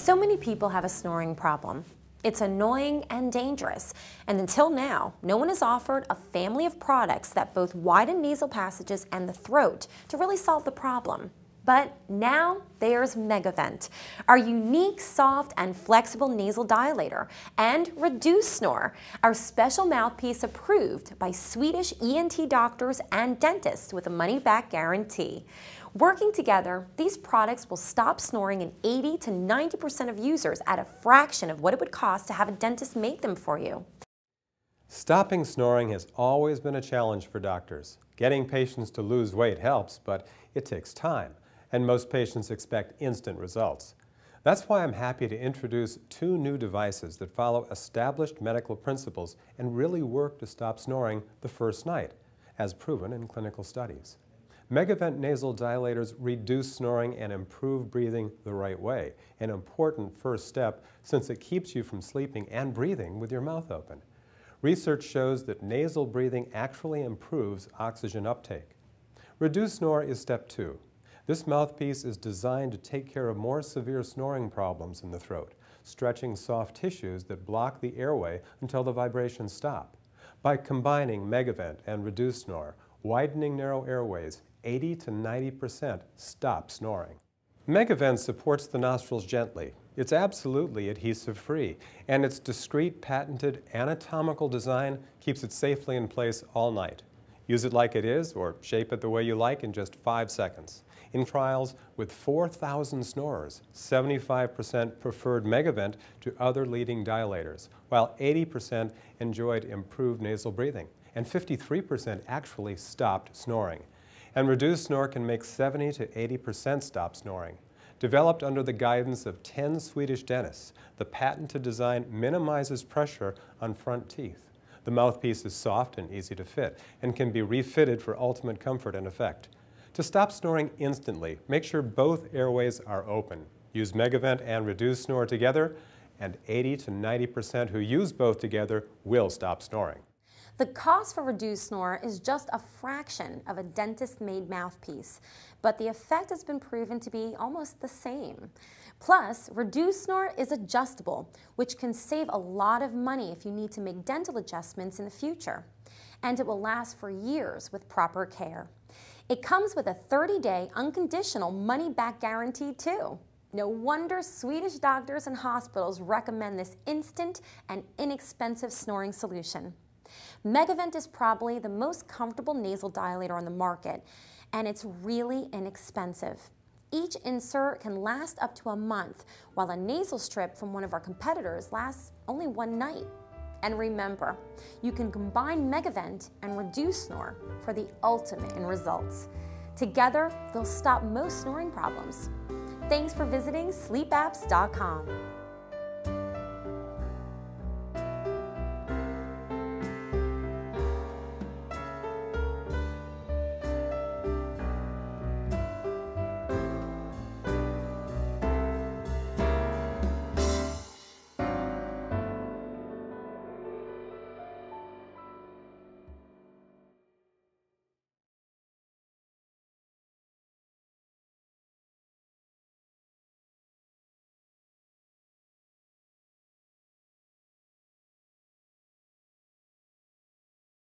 So many people have a snoring problem. It's annoying and dangerous, and until now, no one has offered a family of products that both widen nasal passages and the throat to really solve the problem. But now there's MegaVent, our unique, soft, and flexible nasal dilator, and ReduZnore, our special mouthpiece approved by Swedish ENT doctors and dentists with a money-back guarantee. Working together, these products will stop snoring in 80 to 90% of users at a fraction of what it would cost to have a dentist make them for you. Stopping snoring has always been a challenge for doctors. Getting patients to lose weight helps, but it takes time, and most patients expect instant results. That's why I'm happy to introduce two new devices that follow established medical principles and really work to stop snoring the first night, as proven in clinical studies. MegaVent nasal dilators reduce snoring and improve breathing the right way, an important first step since it keeps you from sleeping and breathing with your mouth open. Research shows that nasal breathing actually improves oxygen uptake. ReduZnore is step 2. This mouthpiece is designed to take care of more severe snoring problems in the throat, stretching soft tissues that block the airway until the vibrations stop. By combining MegaVent and ReduZnore, widening narrow airways 80 to 90% stop snoring. MegaVent supports the nostrils gently. It's absolutely adhesive-free, and its discreet, patented anatomical design keeps it safely in place all night. Use it like it is, or shape it the way you like in just 5 seconds. In trials with 4,000 snorers, 75% preferred MegaVent to other leading dilators, while 80% enjoyed improved nasal breathing, and 53% actually stopped snoring. And ReduZnore can make 70 to 80% stop snoring. Developed under the guidance of 10 Swedish dentists, the patented design minimizes pressure on front teeth. The mouthpiece is soft and easy to fit and can be refitted for ultimate comfort and effect. To stop snoring instantly, make sure both airways are open. Use MegaVent and ReduZnore together, and 80 to 90% who use both together will stop snoring. The cost for ReduZnore is just a fraction of a dentist-made mouthpiece, but the effect has been proven to be almost the same. Plus, ReduZnore is adjustable, which can save a lot of money if you need to make dental adjustments in the future. And it will last for years with proper care. It comes with a 30-day unconditional money-back guarantee too. No wonder Swedish doctors and hospitals recommend this instant and inexpensive snoring solution. MegaVent is probably the most comfortable nasal dilator on the market, and it's really inexpensive. Each insert can last up to a month, while a nasal strip from one of our competitors lasts only one night. And remember, you can combine MegaVent and ReduZnore for the ultimate in results. Together, they'll stop most snoring problems. Thanks for visiting sleepapps.com.